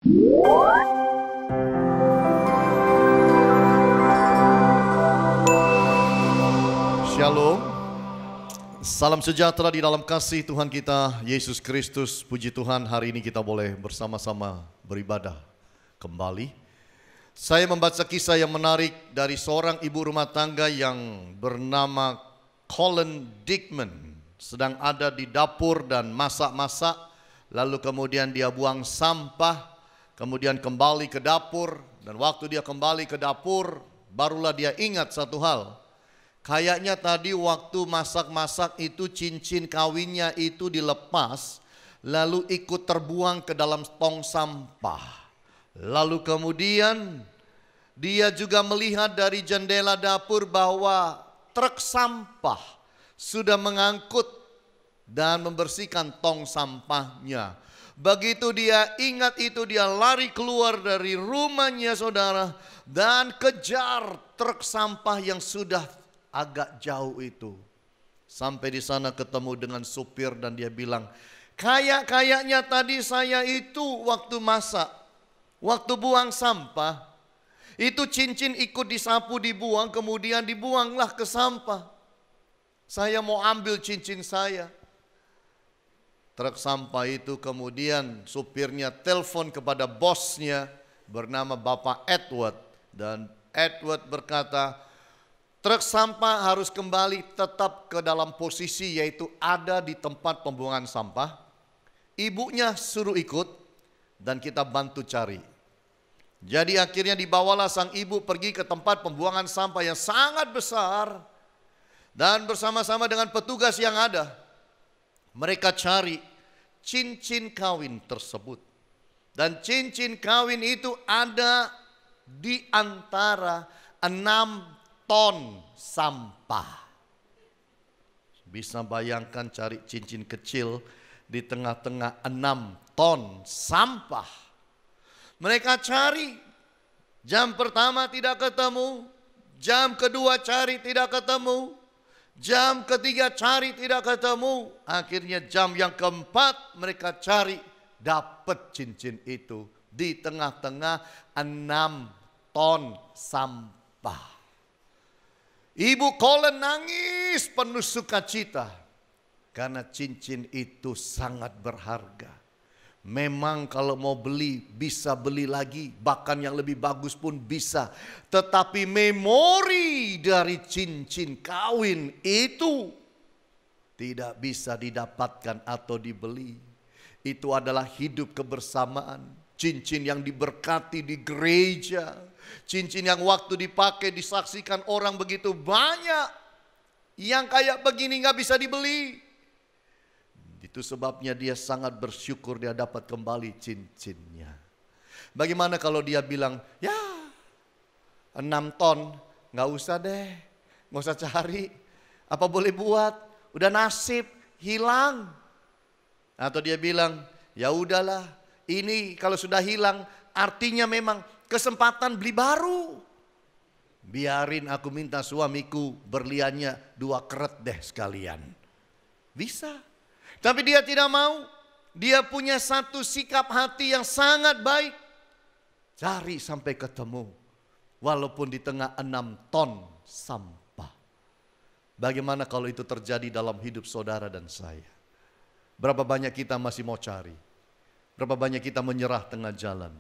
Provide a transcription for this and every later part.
Shalom. Salam sejahtera di dalam kasih Tuhan kita Yesus Kristus. Puji Tuhan, hari ini kita boleh bersama-sama beribadah kembali. Saya membaca kisah yang menarik dari seorang ibu rumah tangga yang bernama Colin Dickman. Sedang ada di dapur dan masak-masak, lalu kemudian dia buang sampah, kemudian kembali ke dapur, dan waktu dia kembali ke dapur, barulah dia ingat satu hal. Kayaknya tadi waktu masak-masak itu cincin kawinnya itu dilepas, lalu ikut terbuang ke dalam tong sampah. Lalu kemudian dia juga melihat dari jendela dapur bahwa truk sampah sudah mengangkut dan membersihkan tong sampahnya. Begitu dia ingat itu, dia lari keluar dari rumahnya saudara dan kejar truk sampah yang sudah agak jauh itu. Sampai di sana ketemu dengan supir dan dia bilang, kayaknya tadi saya itu waktu masak, waktu buang sampah, itu cincin ikut disapu dibuang, kemudian dibuanglah ke sampah. Saya mau ambil cincin saya. Truk sampah itu kemudian supirnya telepon kepada bosnya bernama Bapak Edward. Dan Edward berkata, truk sampah harus kembali tetap ke dalam posisi, yaitu ada di tempat pembuangan sampah. Ibunya suruh ikut dan kita bantu cari. Jadi akhirnya dibawalah sang ibu pergi ke tempat pembuangan sampah yang sangat besar. Dan bersama-sama dengan petugas yang ada, mereka cari cincin kawin tersebut. Dan cincin kawin itu ada di antara 6 ton sampah. Bisa bayangkan cari cincin kecil di tengah-tengah 6 ton sampah. Mereka cari, jam pertama tidak ketemu, jam kedua cari tidak ketemu, jam ketiga cari tidak ketemu. Akhirnya jam yang keempat mereka cari, dapat cincin itu di tengah-tengah 6 ton sampah. Ibu Colin nangis penuh sukacita karena cincin itu sangat berharga. Memang kalau mau beli bisa beli lagi, bahkan yang lebih bagus pun bisa. Tetapi memori dari cincin kawin itu tidak bisa didapatkan atau dibeli. Itu adalah hidup kebersamaan, cincin yang diberkati di gereja. Cincin yang waktu dipakai disaksikan orang begitu banyak. Yang kayak begini gak bisa dibeli. Itu sebabnya dia sangat bersyukur dia dapat kembali cincinnya. Bagaimana kalau dia bilang, ya 6 ton gak usah deh, gak usah cari. Apa boleh buat, udah nasib, hilang. Atau dia bilang, ya udahlah, ini kalau sudah hilang artinya memang kesempatan beli baru. Biarin aku minta suamiku berliannya 2 keret deh sekalian. Bisa. Tapi dia tidak mau. Dia punya satu sikap hati yang sangat baik. Cari sampai ketemu. Walaupun di tengah 6 ton sampah. Bagaimana kalau itu terjadi dalam hidup saudara dan saya? Berapa banyak kita masih mau cari? Berapa banyak kita menyerah tengah jalan?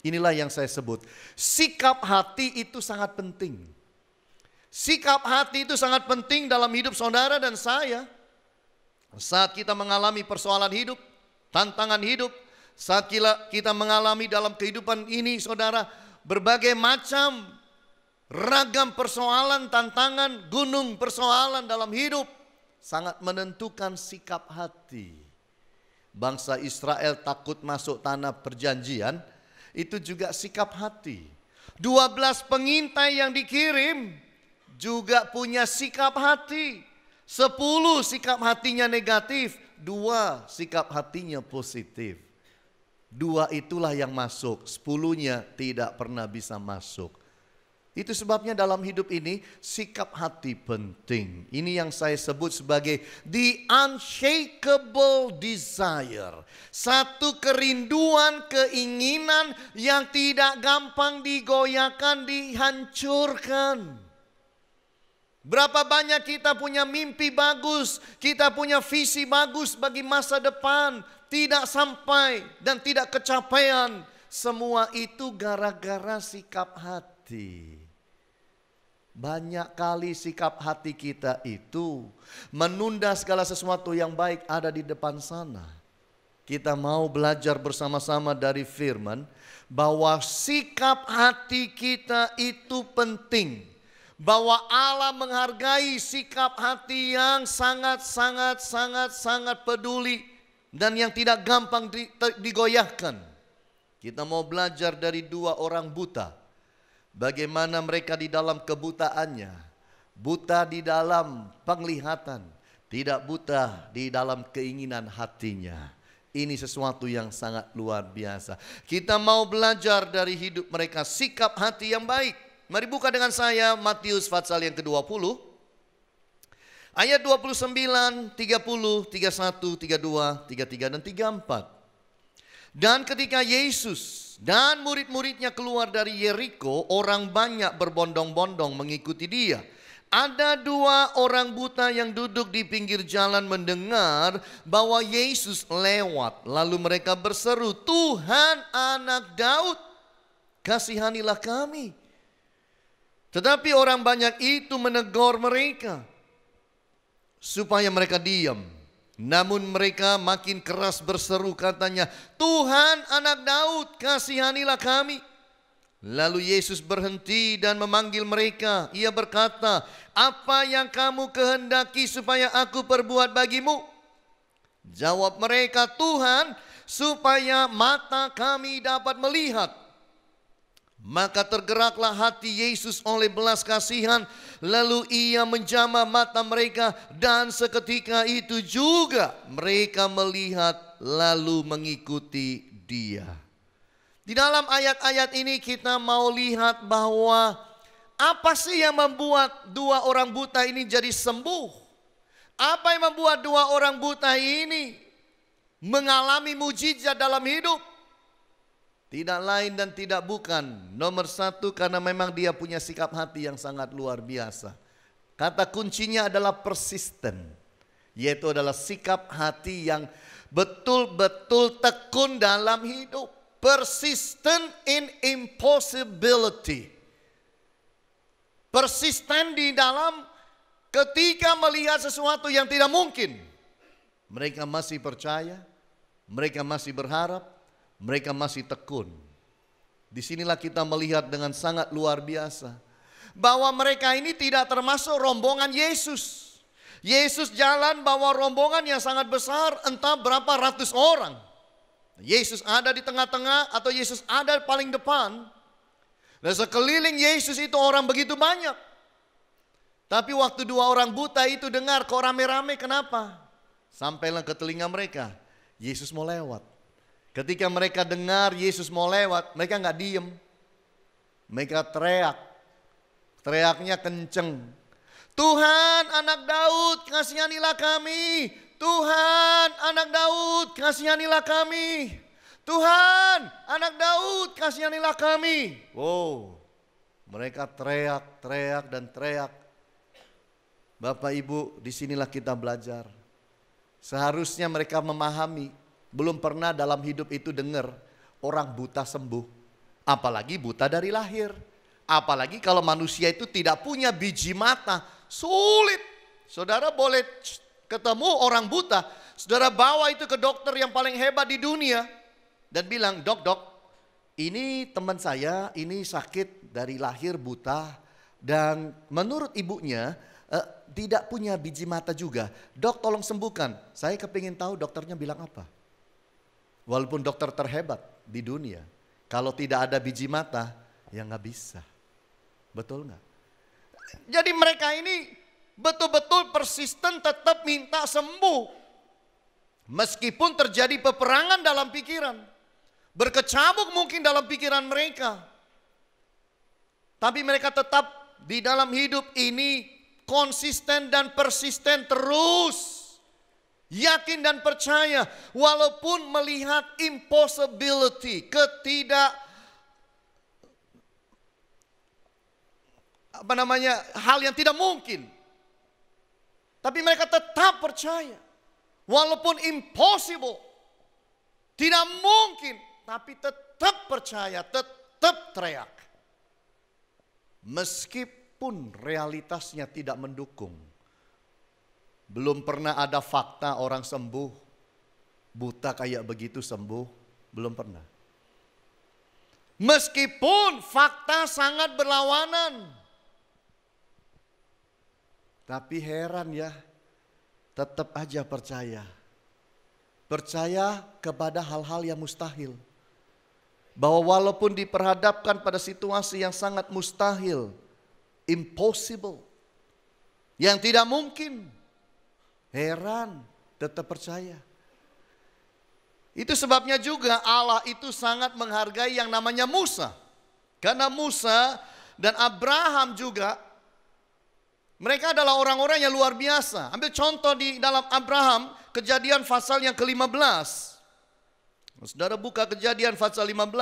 Inilah yang saya sebut, sikap hati itu sangat penting. Sikap hati itu sangat penting dalam hidup saudara dan saya. Saat kita mengalami persoalan hidup, tantangan hidup, saat kita mengalami dalam kehidupan ini saudara, berbagai macam ragam persoalan, tantangan, gunung persoalan dalam hidup, sangat menentukan sikap hati. Bangsa Israel takut masuk tanah perjanjian, itu juga sikap hati. 12 pengintai yang dikirim juga punya sikap hati. 10 sikap hatinya negatif, 2 sikap hatinya positif. 2 itulah yang masuk, 10-nya tidak pernah bisa masuk. Itu sebabnya dalam hidup ini sikap hati penting. Ini yang saya sebut sebagai the unshakable desire. Satu kerinduan, keinginan yang tidak gampang digoyahkan, dihancurkan. Berapa banyak kita punya mimpi bagus, kita punya visi bagus bagi masa depan, tidak sampai dan tidak kecapaian. Semua itu gara-gara sikap hati. Banyak kali sikap hati kita itu menunda segala sesuatu yang baik ada di depan sana. Kita mau belajar bersama-sama dari firman bahwa sikap hati kita itu penting. Bahwa Allah menghargai sikap hati yang sangat peduli dan yang tidak gampang digoyahkan. Kita mau belajar dari dua orang buta. Bagaimana mereka di dalam kebutaannya, buta di dalam penglihatan, tidak buta di dalam keinginan hatinya. Ini sesuatu yang sangat luar biasa. Kita mau belajar dari hidup mereka, sikap hati yang baik. Mari buka dengan saya Matius pasal yang ke-20. Ayat 29, 30, 31, 32, 33 dan 34. Dan ketika Yesus dan murid-muridnya keluar dari Yeriko, orang banyak berbondong-bondong mengikuti dia. Ada dua orang buta yang duduk di pinggir jalan mendengar bahwa Yesus lewat. Lalu mereka berseru, "Tuhan, Anak Daud, kasihanilah kami." Tetapi orang banyak itu menegur mereka supaya mereka diam. Namun mereka makin keras berseru, katanya, "Tuhan, Anak Daud, kasihanilah kami." Lalu Yesus berhenti dan memanggil mereka. Ia berkata, "Apa yang kamu kehendaki supaya aku perbuat bagimu?" Jawab mereka, "Tuhan, supaya mata kami dapat melihat." Maka tergeraklah hati Yesus oleh belas kasihan, lalu ia menjamah mata mereka, dan seketika itu juga mereka melihat lalu mengikuti dia. Di dalam ayat-ayat ini kita mau lihat bahwa apa sih yang membuat dua orang buta ini jadi sembuh? Apa yang membuat dua orang buta ini mengalami mujizat dalam hidup? Tidak lain dan tidak bukan. Nomor satu, karena memang dia punya sikap hati yang sangat luar biasa. Kata kuncinya adalah persisten. Yaitu adalah sikap hati yang betul-betul tekun dalam hidup. Persistent in impossibility. Persisten di dalam ketika melihat sesuatu yang tidak mungkin. Mereka masih percaya, mereka masih berharap, mereka masih tekun. Disinilah kita melihat dengan sangat luar biasa bahwa mereka ini tidak termasuk rombongan Yesus. Yesus jalan bawa rombongan yang sangat besar, entah berapa ratus orang. Yesus ada di tengah-tengah atau Yesus ada paling depan. Dan sekeliling Yesus itu orang begitu banyak. Tapi waktu dua orang buta itu dengar kok rame-rame, kenapa? Sampailah ke telinga mereka, Yesus mau lewat. Ketika mereka dengar Yesus mau lewat, mereka nggak diem. Mereka teriak. Teriaknya kenceng. "Tuhan, Anak Daud, kasihanilah kami. Tuhan, Anak Daud, kasihanilah kami. Tuhan, Anak Daud, kasihanilah kami." Wow, mereka teriak, teriak dan teriak. Bapak Ibu, disinilah kita belajar. Seharusnya mereka memahami. Belum pernah dalam hidup itu dengar orang buta sembuh. Apalagi buta dari lahir. Apalagi kalau manusia itu tidak punya biji mata. Sulit. Saudara boleh ketemu orang buta, saudara bawa itu ke dokter yang paling hebat di dunia. Dan bilang, "Dok, ini teman saya, ini sakit dari lahir buta. Dan menurut ibunya tidak punya biji mata juga. Dok, tolong sembuhkan." Saya kepingin tahu dokternya bilang apa. Walaupun dokter terhebat di dunia, kalau tidak ada biji mata, ya nggak bisa. Betul nggak? Jadi mereka ini betul-betul persisten tetap minta sembuh. Meskipun terjadi peperangan dalam pikiran. Berkecamuk mungkin dalam pikiran mereka. Tapi mereka tetap di dalam hidup ini konsisten dan persisten terus. Yakin dan percaya walaupun melihat impossibility, hal yang tidak mungkin. Tapi mereka tetap percaya. Walaupun impossible, tidak mungkin, tapi tetap percaya, tetap teriak. Meskipun realitasnya tidak mendukung. Belum pernah ada fakta orang sembuh, buta kayak begitu sembuh, belum pernah. Meskipun fakta sangat berlawanan. Tapi heran ya, tetap aja percaya. Percaya kepada hal-hal yang mustahil. Bahwa walaupun diperhadapkan pada situasi yang sangat mustahil, impossible, yang tidak mungkin, heran, tetap percaya. Itu sebabnya juga Allah itu sangat menghargai yang namanya Musa. Karena Musa dan Abraham juga, mereka adalah orang-orang yang luar biasa. Ambil contoh di dalam Abraham, Kejadian pasal yang ke-15. Saudara buka Kejadian pasal 15,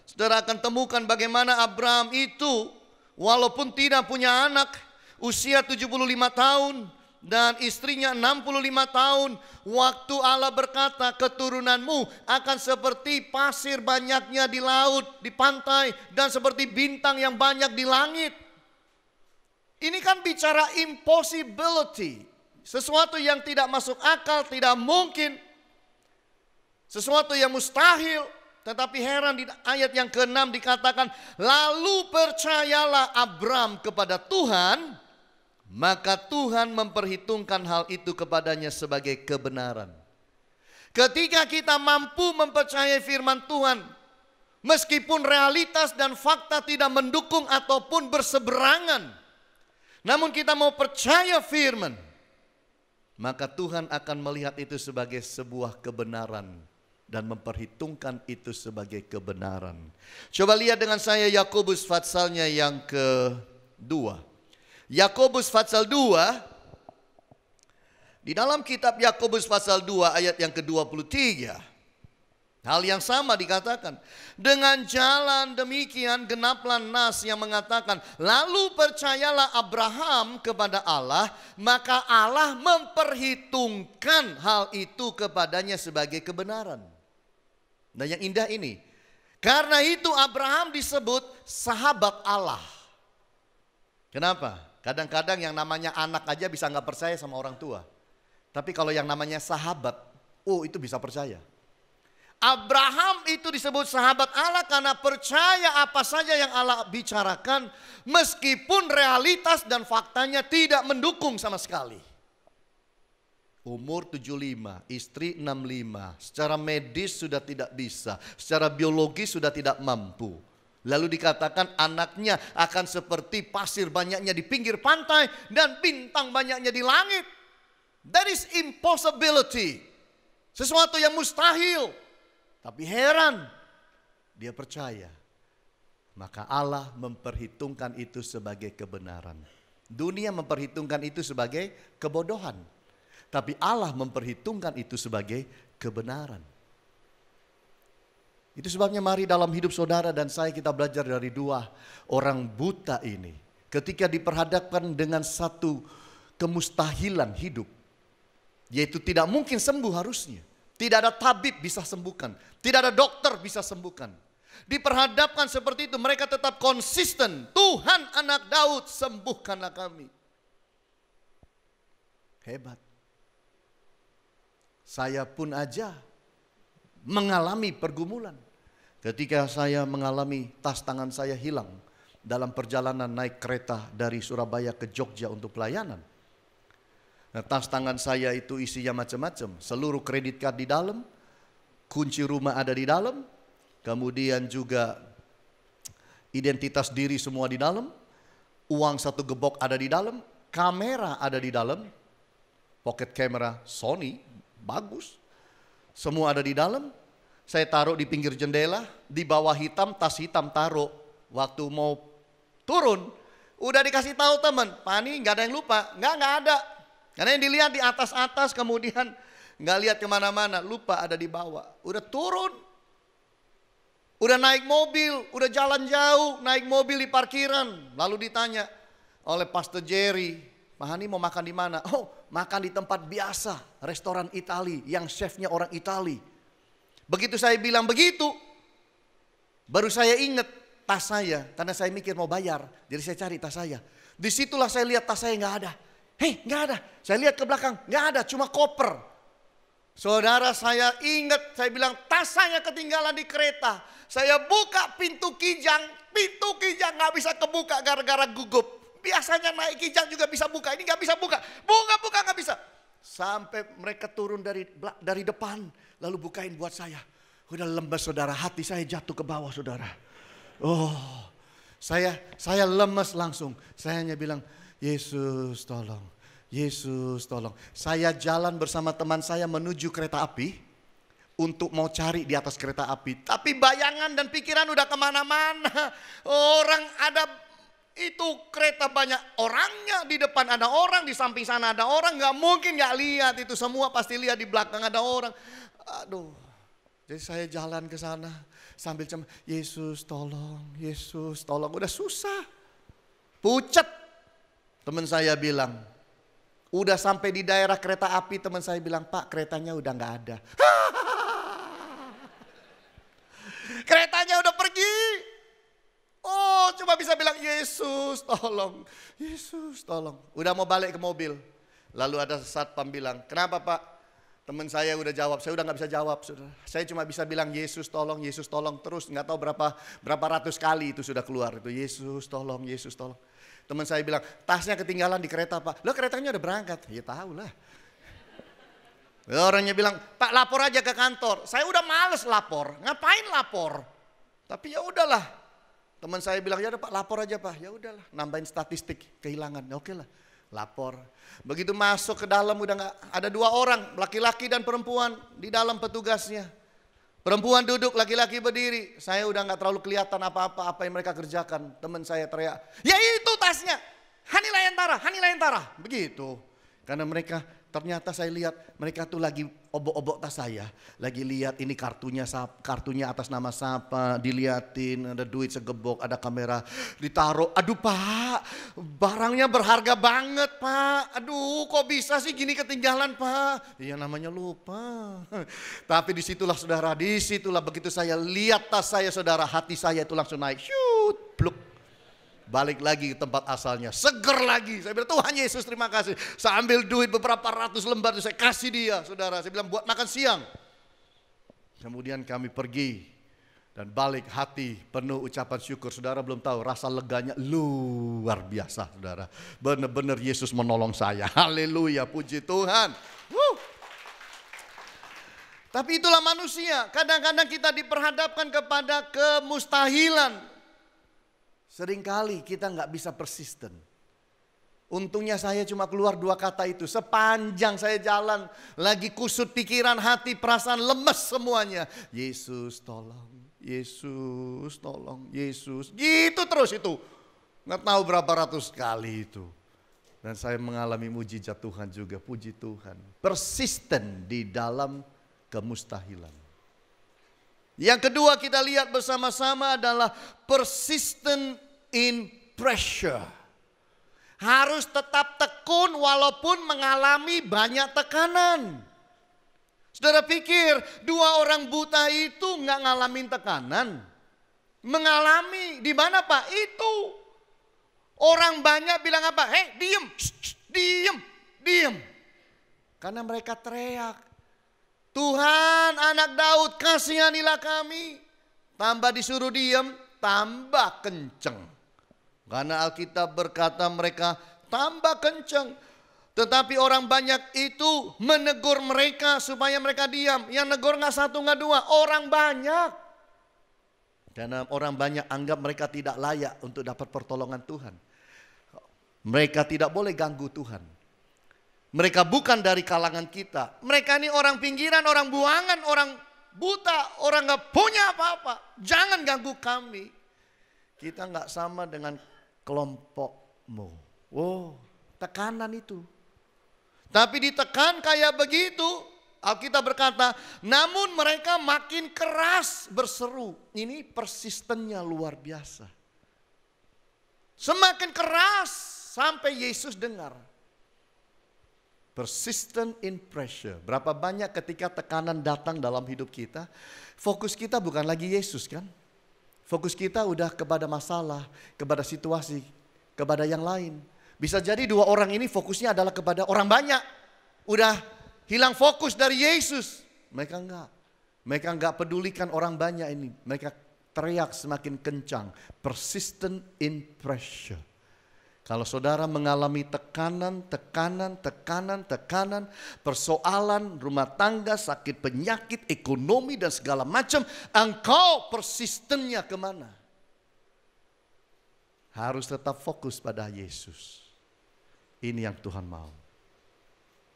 saudara akan temukan bagaimana Abraham itu walaupun tidak punya anak, usia 75 tahun, dan istrinya 65 tahun, waktu Allah berkata keturunanmu akan seperti pasir banyaknya di laut, di pantai, dan seperti bintang yang banyak di langit. Ini kan bicara impossibility, sesuatu yang tidak masuk akal, tidak mungkin, sesuatu yang mustahil. Tetapi heran di ayat yang ke-6 dikatakan, lalu percayalah Abram kepada Tuhan, maka Tuhan memperhitungkan hal itu kepadanya sebagai kebenaran. Ketika kita mampu mempercayai firman Tuhan, meskipun realitas dan fakta tidak mendukung ataupun berseberangan, namun kita mau percaya firman, maka Tuhan akan melihat itu sebagai sebuah kebenaran dan memperhitungkan itu sebagai kebenaran. Coba lihat dengan saya Yakobus pasalnya yang kedua. Yakobus pasal 2, di dalam kitab Yakobus pasal 2 ayat yang ke-23, hal yang sama dikatakan. Dengan jalan demikian genaplah nas yang mengatakan, lalu percayalah Abraham kepada Allah, maka Allah memperhitungkan hal itu kepadanya sebagai kebenaran. Nah yang indah ini, karena itu Abraham disebut sahabat Allah. Kenapa? Kadang-kadang yang namanya anak aja bisa nggak percaya sama orang tua. Tapi kalau yang namanya sahabat, itu bisa percaya. Abraham itu disebut sahabat Allah karena percaya apa saja yang Allah bicarakan, meskipun realitas dan faktanya tidak mendukung sama sekali. Umur 75, istri 65, secara medis sudah tidak bisa, secara biologis sudah tidak mampu. Lalu dikatakan anaknya akan seperti pasir banyaknya di pinggir pantai dan bintang banyaknya di langit. That is impossibility. Sesuatu yang mustahil. Tapi heran, dia percaya. Maka Allah memperhitungkan itu sebagai kebenaran. Dunia memperhitungkan itu sebagai kebodohan. Tapi Allah memperhitungkan itu sebagai kebenaran. Itu sebabnya mari dalam hidup saudara dan saya kita belajar dari dua orang buta ini. Ketika diperhadapkan dengan satu kemustahilan hidup. Yaitu tidak mungkin sembuh harusnya. Tidak ada tabib bisa sembuhkan. Tidak ada dokter bisa sembuhkan. Diperhadapkan seperti itu mereka tetap konsisten. Tuhan anak Daud sembuhkanlah kami. Hebat. Saya pun aja mengalami pergumulan. Ketika saya mengalami tas tangan saya hilang dalam perjalanan naik kereta dari Surabaya ke Jogja untuk pelayanan. Nah, tas tangan saya itu isinya macam-macam. Seluruh kredit card di dalam, kunci rumah ada di dalam, kemudian juga identitas diri semua di dalam, uang satu gebok ada di dalam, kamera ada di dalam, pocket camera Sony, bagus. Semua ada di dalam. Saya taruh di pinggir jendela, di bawah hitam, tas hitam taruh. Waktu mau turun. Udah dikasih tahu teman, Pani nggak ada yang lupa, nggak ada. Karena yang dilihat di atas-atas, kemudian nggak lihat kemana-mana, lupa ada di bawah. Udah turun, udah naik mobil, udah jalan jauh, naik mobil di parkiran. Lalu ditanya oleh Pastor Jerry, Pak Hani mau makan di mana? Oh, makan di tempat biasa, restoran Itali yang chefnya orang Itali. Begitu saya bilang begitu, baru saya ingat tas saya, karena saya mikir mau bayar, jadi saya cari tas saya. Disitulah saya lihat tas saya nggak ada. Hei, nggak ada. Saya lihat ke belakang, nggak ada, cuma koper. Saudara, saya ingat, saya bilang tas saya ketinggalan di kereta. Saya buka pintu kijang nggak bisa kebuka gara-gara gugup. Biasanya naik kijang juga bisa buka, ini nggak bisa buka. Buka nggak bisa. Sampai mereka turun dari depan, lalu bukain buat saya. Udah lemes saudara, hati saya jatuh ke bawah saudara. Oh, saya lemes langsung. Saya hanya bilang, Yesus tolong, Yesus tolong. Saya jalan bersama teman saya menuju kereta api untuk mau cari di atas kereta api. Tapi bayangan dan pikiran udah kemana-mana. Orang ada itu kereta banyak orangnya, di depan ada orang, di samping sana ada orang. Gak mungkin gak lihat itu semua, pasti lihat di belakang ada orang. Aduh, jadi saya jalan ke sana sambil Yesus tolong, Yesus tolong. Udah susah, pucat. Teman saya bilang, udah sampai di daerah kereta api, teman saya bilang, Pak keretanya udah gak ada. Keretanya udah pergi. Oh, cuma bisa bilang Yesus tolong, Yesus tolong. Udah mau balik ke mobil, lalu ada satpam bilang, kenapa Pak? Teman saya udah jawab, saya udah nggak bisa jawab, saudara. Saya cuma bisa bilang Yesus tolong terus, nggak tahu berapa ratus kali itu sudah keluar itu Yesus tolong, Yesus tolong. Teman saya bilang tasnya ketinggalan di kereta Pak. Loh keretanya udah berangkat, ya tahu lah. Orangnya bilang Pak lapor aja ke kantor. Saya udah males lapor, ngapain lapor? Tapi ya udahlah. Teman saya bilang ya udah Pak lapor aja Pak, ya udahlah nambahin statistik kehilangan, oke lah lapor. Begitu masuk ke dalam udah nggak ada 2 orang, laki-laki dan perempuan di dalam petugasnya. Perempuan duduk, laki-laki berdiri. Saya udah nggak terlalu kelihatan apa yang mereka kerjakan. Teman saya teriak, ya itu tasnya, Hani Layantara, begitu. Karena mereka ternyata saya lihat mereka tuh lagi obok-obok tas saya. Lagi lihat ini kartunya atas nama siapa, diliatin, ada duit segebok, ada kamera, ditaruh. Aduh Pak, barangnya berharga banget Pak. Aduh kok bisa sih gini ketinggalan Pak. Iya namanya lupa. Tapi disitulah saudara, disitulah begitu saya lihat tas saya saudara, hati saya itu langsung naik. Shoot, pluk. Balik lagi ke tempat asalnya, seger lagi. Saya bilang Tuhan Yesus terima kasih. Saya ambil duit beberapa ratus lembar, saya kasih dia saudara. Saya bilang buat makan siang. Kemudian kami pergi dan balik hati penuh ucapan syukur. Saudara belum tahu rasa leganya luar biasa saudara. Benar-benar Yesus menolong saya. Haleluya, puji Tuhan. Tapi itulah manusia. Kadang-kadang kita diperhadapkan kepada kemustahilan. Seringkali kita nggak bisa persisten. Untungnya saya cuma keluar 2 kata itu. Sepanjang saya jalan, lagi kusut pikiran, hati, perasaan, lemes semuanya. Yesus tolong, Yesus tolong, Yesus. Gitu terus itu. Nggak tahu berapa ratus kali itu. Dan saya mengalami mujizat Tuhan juga, puji Tuhan. Persisten di dalam kemustahilan. Yang kedua kita lihat bersama-sama adalah persistent in pressure. Harus tetap tekun walaupun mengalami banyak tekanan. Saudara pikir 2 orang buta itu nggak ngalamin tekanan? Mengalami di mana Pak? Itu. Orang banyak bilang apa? Hei diem, diem. Karena mereka teriak. Tuhan anak Daud kasihanilah kami. Tambah disuruh diam, tambah kenceng. Karena Alkitab berkata mereka tambah kenceng. Tetapi orang banyak itu menegur mereka supaya mereka diam. Yang negur gak 1 gak 2, orang banyak. Karena orang banyak anggap mereka tidak layak untuk dapat pertolongan Tuhan. Mereka tidak boleh ganggu Tuhan. Mereka bukan dari kalangan kita. Mereka ini orang pinggiran, orang buangan, orang buta, orang gak punya apa-apa. Jangan ganggu kami. Kita gak sama dengan kelompokmu. Oh, tekanan itu. Tapi ditekan kayak begitu, Alkitab berkata, namun mereka makin keras berseru. Ini persistennya luar biasa. Semakin keras sampai Yesus dengar. Persistent in pressure. Berapa banyak ketika tekanan datang dalam hidup kita, fokus kita bukan lagi Yesus kan? Fokus kita udah kepada masalah, kepada situasi, kepada yang lain. Bisa jadi dua orang ini fokusnya adalah kepada orang banyak. Udah hilang fokus dari Yesus. Mereka enggak pedulikan orang banyak ini. Mereka teriak semakin kencang. Persistent in pressure. Kalau saudara mengalami tekanan, persoalan rumah tangga, sakit penyakit, ekonomi dan segala macam, engkau persistennya kemana? Harus tetap fokus pada Yesus. Ini yang Tuhan mau.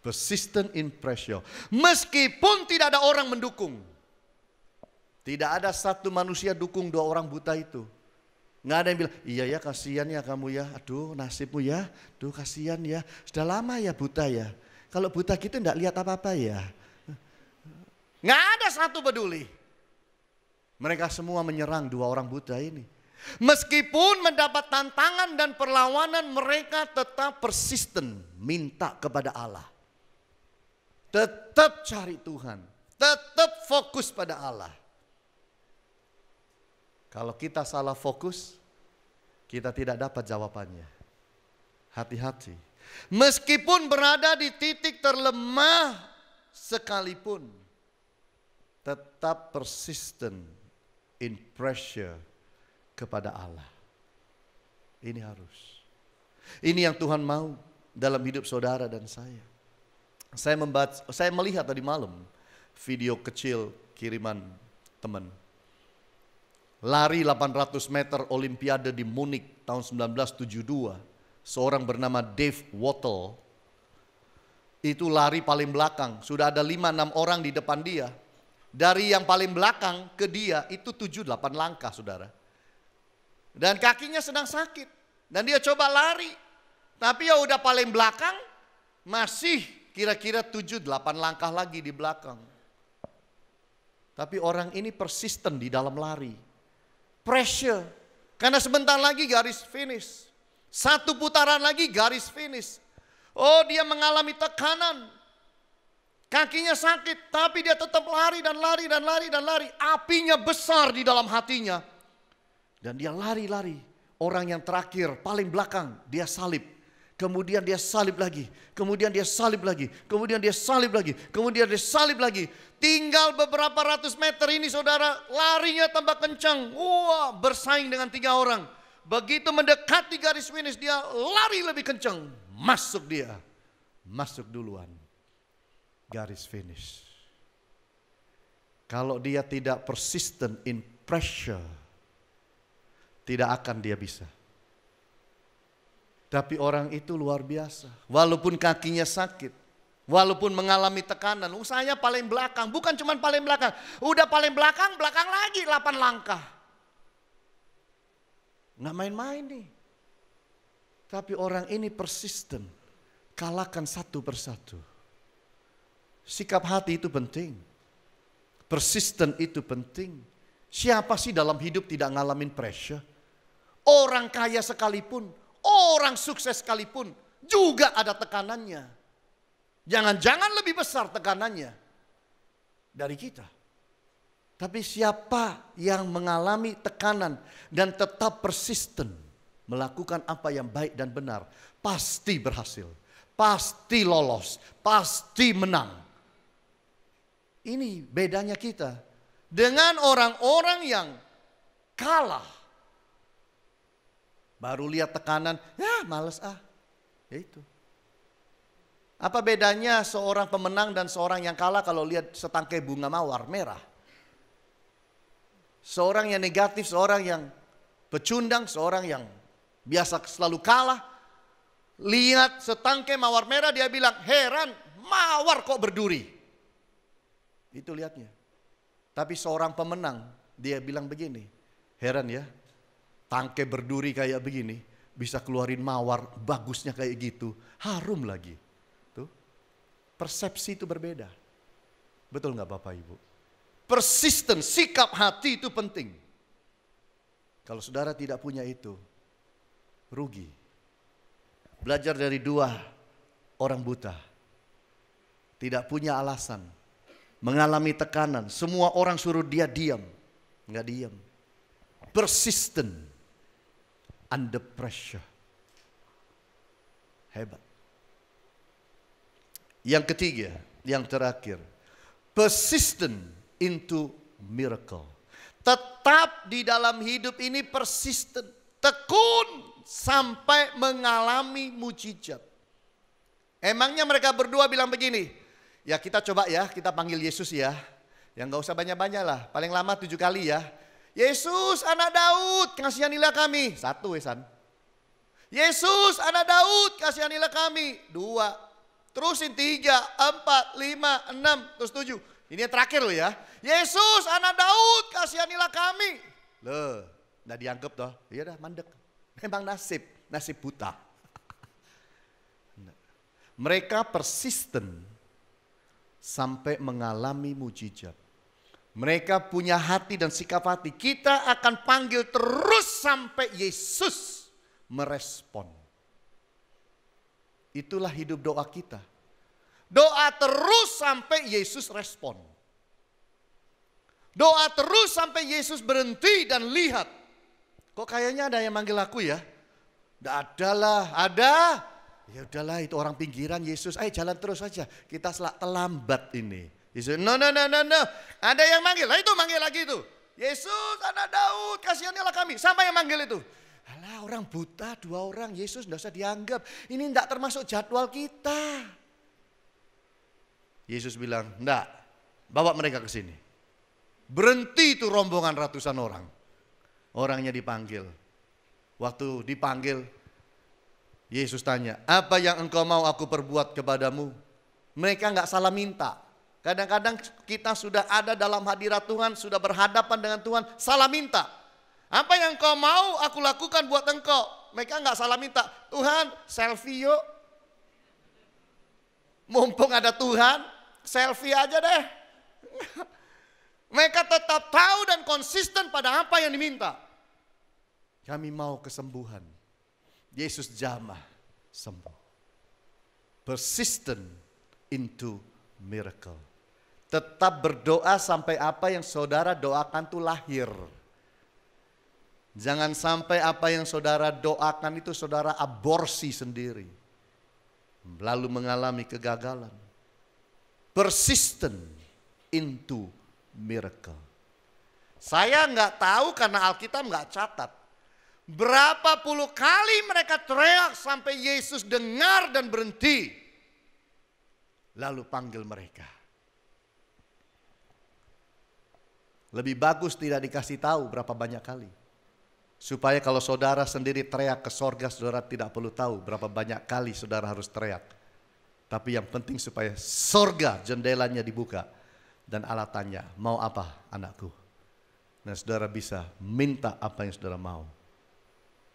Persistent in pressure. Meskipun tidak ada orang mendukung. Tidak ada satu manusia dukung dua orang buta itu. Nggak ada yang bilang, iya ya kasihan ya kamu ya, aduh nasibmu ya, aduh kasihan ya, sudah lama ya buta ya. Kalau buta gitu nggak lihat apa-apa ya. Nggak ada satu peduli. Mereka semua menyerang dua orang buta ini. Meskipun mendapat tantangan dan perlawanan, mereka tetap persisten minta kepada Allah. Tetap cari Tuhan, tetap fokus pada Allah. Kalau kita salah fokus, kita tidak dapat jawabannya. Hati-hati. Meskipun berada di titik terlemah sekalipun, tetap persistent in pressure kepada Allah. Ini harus. Ini yang Tuhan mau dalam hidup saudara dan saya. Saya melihat tadi malam video kecil kiriman teman. Lari 800 meter Olimpiade di Munich tahun 1972. Seorang bernama Dave Wattle. Itu lari paling belakang. Sudah ada 5-6 orang di depan dia. Dari yang paling belakang ke dia itu 7-8 langkah saudara. Dan kakinya sedang sakit. Dan dia coba lari. Tapi ya udah paling belakang masih kira-kira 7-8 langkah lagi di belakang. Tapi orang ini persisten di dalam lari. Pressure, karena sebentar lagi garis finish. Satu putaran lagi garis finish. Oh, dia mengalami tekanan. Kakinya sakit, tapi dia tetap lari dan lari dan lari dan lari. Apinya besar di dalam hatinya. Dan dia lari-lari. Orang yang terakhir, paling belakang, dia salib. Kemudian dia salib lagi, kemudian dia salib lagi, kemudian dia salib lagi, kemudian dia salib lagi. Tinggal beberapa ratus meter ini saudara, larinya tambah kencang. Wah, bersaing dengan 3 orang. Begitu mendekati garis finish dia lari lebih kencang. Masuk dia, masuk duluan. Garis finish. Kalau dia tidak persistent in pressure, tidak akan dia bisa. Tapi orang itu luar biasa. Walaupun kakinya sakit. Walaupun mengalami tekanan. Saya paling belakang. Bukan cuma paling belakang. Udah paling belakang, belakang lagi 8 langkah. Nggak main-main nih. Tapi orang ini persisten. Kalahkan satu persatu. Sikap hati itu penting. Persisten itu penting. Siapa sih dalam hidup tidak ngalamin pressure? Orang kaya sekalipun. Orang sukses sekalipun juga ada tekanannya. Jangan-jangan lebih besar tekanannya dari kita. Tapi siapa yang mengalami tekanan dan tetap persisten melakukan apa yang baik dan benar, pasti berhasil, pasti lolos, pasti menang. Ini bedanya kita dengan orang-orang yang kalah. Baru lihat tekanan, ya males ya itu. Apa bedanya seorang pemenang dan seorang yang kalah kalau lihat setangkai bunga mawar merah? Seorang yang negatif, seorang yang pecundang, seorang yang biasa selalu kalah. Lihat setangkai mawar merah dia bilang, heran mawar kok berduri. Itu lihatnya. Tapi seorang pemenang dia bilang begini, heran ya. Tangkai berduri kayak begini, bisa keluarin mawar bagusnya kayak gitu, harum lagi. Tuh, persepsi itu berbeda. Betul nggak Bapak Ibu? Persisten, sikap hati itu penting. Kalau saudara tidak punya itu, rugi. Belajar dari 2 orang buta. Tidak punya alasan, mengalami tekanan, semua orang suruh dia diam, nggak diam. Persisten. Under pressure. Hebat. Yang ketiga, yang terakhir. Persistent into miracle. Tetap di dalam hidup ini persisten. Tekun sampai mengalami mujizat. Emangnya mereka berdua bilang begini. Ya kita coba ya, kita panggil Yesus ya. Yang gak usah banyak-banyak lah. Paling lama 7 kali ya. Yesus anak Daud, kasihanilah kami. 1 Wesan. Yesus anak Daud, kasihanilah kami. 2. Terusin 3, 4, 5, 6, terus 7. Ini yang terakhir loh ya. Yesus anak Daud, kasihanilah kami. Loh, nggak dianggap toh. Iya dah mandek. Memang nasib buta. Mereka persisten sampai mengalami mujizat. Mereka punya hati dan sikap hati. Kita akan panggil terus sampai Yesus merespon. Itulah hidup doa kita. Doa terus sampai Yesus respon. Doa terus sampai Yesus berhenti dan lihat. Kok kayaknya ada yang manggil aku ya? Tidak ada lah, ada. Ya udahlah itu orang pinggiran Yesus. Ayo jalan terus saja. Kita terlambat ini. Yesus, no. Ada yang manggil, lah itu manggil lagi itu. Yesus anak Daud, kasihanilah kami. Sama yang manggil itu. Alah orang buta 2 orang, Yesus tidak usah dianggap. Ini tidak termasuk jadwal kita. Yesus bilang, enggak, bawa mereka ke sini. Berhenti itu rombongan ratusan orang. Orangnya dipanggil. Waktu dipanggil, Yesus tanya, apa yang engkau mau aku perbuat kepadamu? Mereka enggak salah minta. Kadang-kadang kita sudah ada dalam hadirat Tuhan, sudah berhadapan dengan Tuhan, salah minta. Apa yang kau mau aku lakukan buat engkau? Mereka enggak salah minta. Tuhan, selfie yuk. Mumpung ada Tuhan, selfie aja deh. Mereka tetap tahu dan konsisten pada apa yang diminta. Kami mau kesembuhan. Yesus jamah, sembuh. Persistent into miracle. Tetap berdoa sampai apa yang saudara doakan itu lahir. Jangan sampai apa yang saudara doakan itu saudara aborsi sendiri. Lalu mengalami kegagalan. Persistent into miracle. Saya nggak tahu karena Alkitab nggak catat. Berapa puluh kali mereka teriak sampai Yesus dengar dan berhenti. Lalu panggil mereka. Lebih bagus tidak dikasih tahu berapa banyak kali. Supaya kalau saudara sendiri teriak ke sorga, saudara tidak perlu tahu berapa banyak kali saudara harus teriak. Tapi yang penting supaya sorga jendelanya dibuka. Dan Allah tanya, mau apa anakku? Nah saudara bisa minta apa yang saudara mau.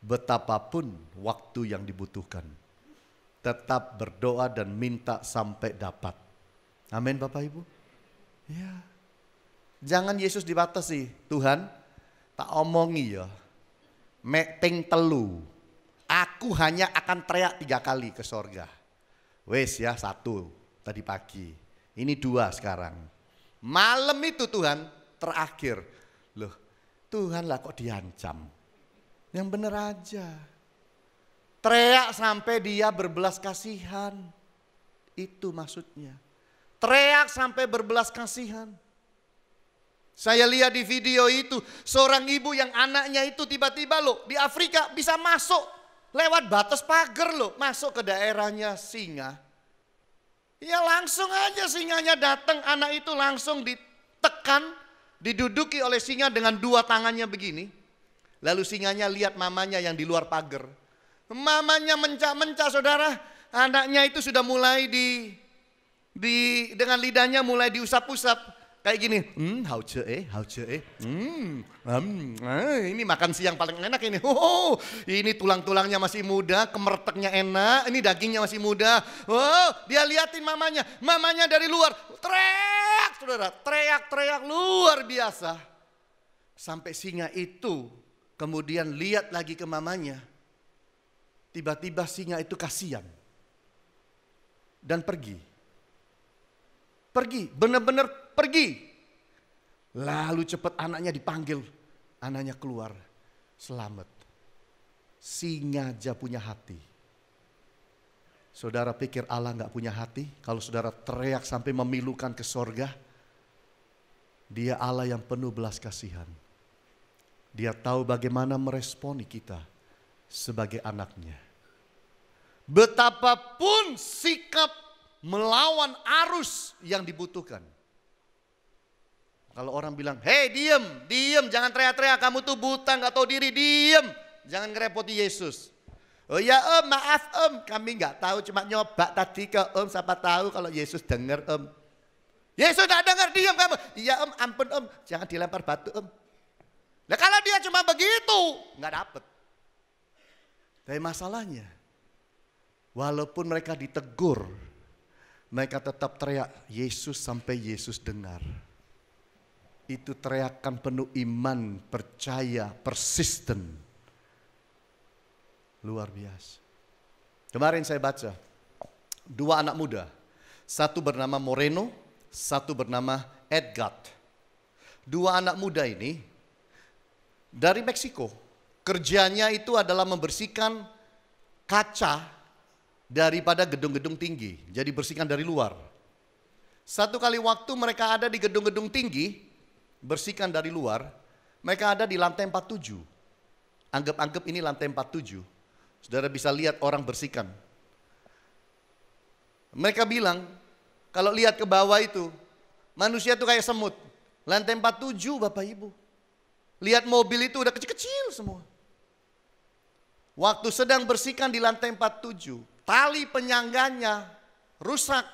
Betapapun waktu yang dibutuhkan. Tetap berdoa dan minta sampai dapat. Amin Bapak Ibu. Ya. Jangan Yesus dibatasi. Tuhan tak omongi ya. Meting telu. Aku hanya akan teriak 3 kali ke sorga. Wes ya 1 tadi pagi. Ini 2 sekarang. Malam itu Tuhan terakhir. Loh Tuhan lah kok diancam. Yang benar aja. Teriak sampai dia berbelas kasihan. Itu maksudnya. Teriak sampai berbelas kasihan. Saya lihat di video itu, seorang ibu yang anaknya itu tiba-tiba loh di Afrika bisa masuk lewat batas pagar loh, masuk ke daerahnya singa. Ya langsung aja singanya datang, anak itu langsung ditekan, diduduki oleh singa dengan 2 tangannya begini. Lalu singanya lihat mamanya yang di luar pagar. Mamanya mencak-mencak saudara, anaknya itu sudah mulai dengan lidahnya mulai diusap-usap. Kayak gini, hao ce. Ini makan siang paling enak ini. Ini tulang-tulangnya masih muda, kemerteknya enak, ini dagingnya masih muda. Dia liatin mamanya, mamanya dari luar, teriak saudara, teriak luar biasa. Sampai singa itu kemudian lihat lagi ke mamanya. Tiba-tiba singa itu kasihan dan pergi. Benar-benar pergi. Lalu cepat anaknya dipanggil. Anaknya keluar. Selamat. Singa aja punya hati. Saudara pikir Allah gak punya hati? Kalau saudara teriak sampai memilukan ke sorga. Dia Allah yang penuh belas kasihan. Dia tahu bagaimana meresponi kita sebagai anaknya. Betapapun sikap melawan arus yang dibutuhkan. Kalau orang bilang, hei diem, jangan teriak-teriak, kamu tuh buta, gak tahu diri, diem. Jangan ngerepoti Yesus. Oh ya maaf kami gak tahu, cuma nyoba tadi ke siapa tahu kalau Yesus dengar Yesus gak dengar, diem kamu. Iya ampun jangan dilempar batu Nah kalau dia cuma begitu, gak dapet. Tapi masalahnya, walaupun mereka ditegur, mereka tetap teriak Yesus sampai Yesus dengar. Itu teriakan penuh iman, percaya, persisten. Luar biasa. Kemarin saya baca, 2 anak muda. Satu bernama Moreno, satu bernama Edgar. 2 anak muda ini dari Meksiko. Kerjanya itu adalah membersihkan kaca daripada gedung-gedung tinggi. Jadi bersihkan dari luar. Satu kali waktu mereka ada di gedung-gedung tinggi, bersihkan dari luar, mereka ada di lantai 47. Anggap ini lantai 47. Saudara bisa lihat orang bersihkan. Mereka bilang, kalau lihat ke bawah itu, manusia itu kayak semut. Lantai 47 Bapak Ibu. Lihat mobil itu udah kecil-kecil semua. Waktu sedang bersihkan di lantai 47, tali penyangganya rusak.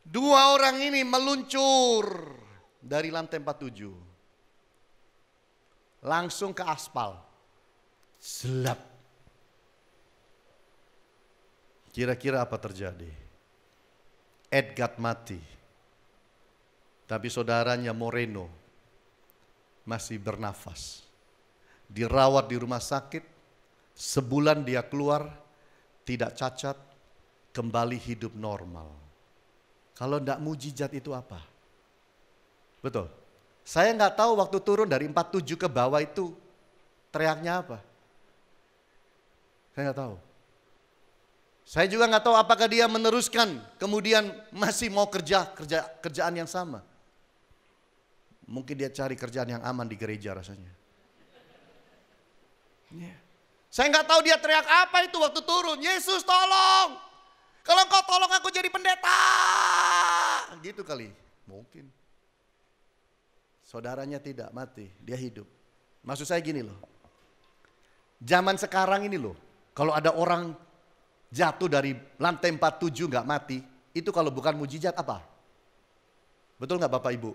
2 orang ini meluncur dari lantai 47. Langsung ke aspal. Selap. Kira-kira apa terjadi? Edgar mati. Tapi saudaranya Moreno masih bernafas. Dirawat di rumah sakit. Sebulan dia keluar, tidak cacat, kembali hidup normal. Kalau tidak mujizat itu apa? Betul. Saya nggak tahu waktu turun dari 47 ke bawah itu teriaknya apa. Saya nggak tahu. Saya juga nggak tahu apakah dia meneruskan kemudian masih mau kerjaan yang sama. Mungkin dia cari kerjaan yang aman di gereja rasanya. Yeah. Saya nggak tahu dia teriak apa itu waktu turun. Yesus tolong. Kalau engkau tolong aku jadi pendeta. Gitu kali. Mungkin. Saudaranya tidak mati. Dia hidup. Maksud saya gini loh. Zaman sekarang ini loh. Kalau ada orang jatuh dari lantai 47 nggak mati. Itu kalau bukan mujizat apa? Betul nggak Bapak Ibu?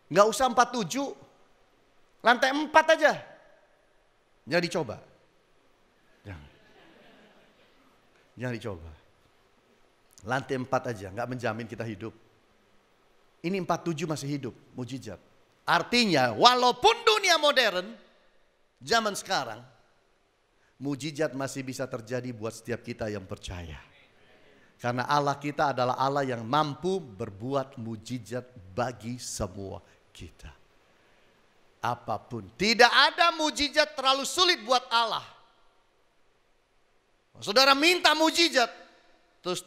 Nggak usah 47. Lantai 4 aja. Jangan dicoba. Jangan dicoba. Lantai 4 aja, nggak menjamin kita hidup. Ini 47 masih hidup, mujizat. Artinya walaupun dunia modern, zaman sekarang, mujizat masih bisa terjadi buat setiap kita yang percaya. Karena Allah kita adalah Allah yang mampu berbuat mujizat bagi semua kita. Apapun, tidak ada mujizat terlalu sulit buat Allah. Saudara minta mujizat, terus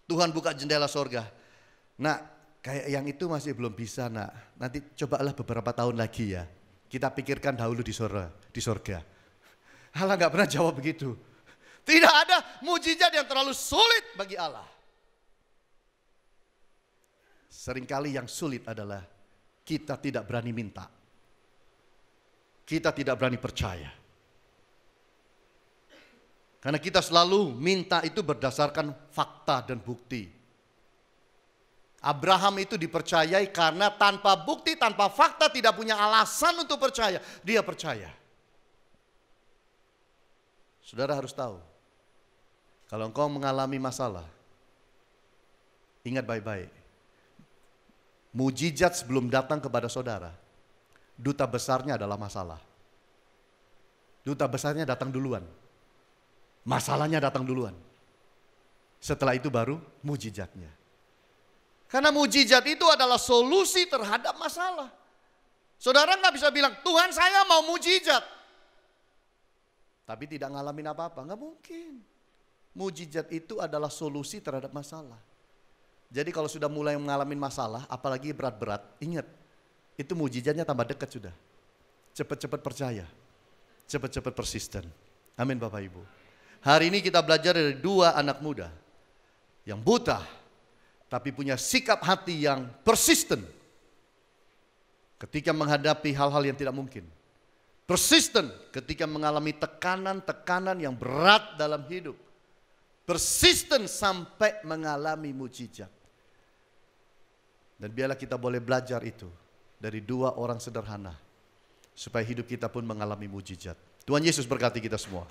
Tuhan buka jendela sorga. Nah, kayak yang itu masih belum bisa nak. Nanti cobalah beberapa tahun lagi ya. Kita pikirkan dahulu di sorga. Allah gak pernah jawab begitu. Tidak ada mujizat yang terlalu sulit bagi Allah. Seringkali yang sulit adalah kita tidak berani minta. Kita tidak berani percaya. Karena kita selalu minta itu berdasarkan fakta dan bukti. Abraham itu dipercayai karena tanpa bukti, tanpa fakta, tidak punya alasan untuk percaya. Dia percaya. Saudara harus tahu, kalau engkau mengalami masalah, ingat baik-baik. Mujizat sebelum datang kepada saudara, duta besarnya adalah masalah. Duta besarnya datang duluan. Masalahnya datang duluan. Setelah itu baru mujizatnya. Karena mujizat itu adalah solusi terhadap masalah. Saudara nggak bisa bilang, Tuhan saya mau mujizat. Tapi tidak ngalamin apa-apa, nggak mungkin. Mujizat itu adalah solusi terhadap masalah. Jadi kalau sudah mulai mengalami masalah, apalagi berat-berat, ingat, itu mujizatnya tambah dekat sudah. Cepat-cepat percaya, cepat-cepat persisten. Amin Bapak Ibu. Hari ini kita belajar dari dua anak muda yang buta, tapi punya sikap hati yang persisten ketika menghadapi hal-hal yang tidak mungkin. Persisten ketika mengalami tekanan-tekanan yang berat dalam hidup. Persisten sampai mengalami mujizat. Dan biarlah kita boleh belajar itu dari dua orang sederhana, supaya hidup kita pun mengalami mujizat. Tuhan Yesus berkati kita semua.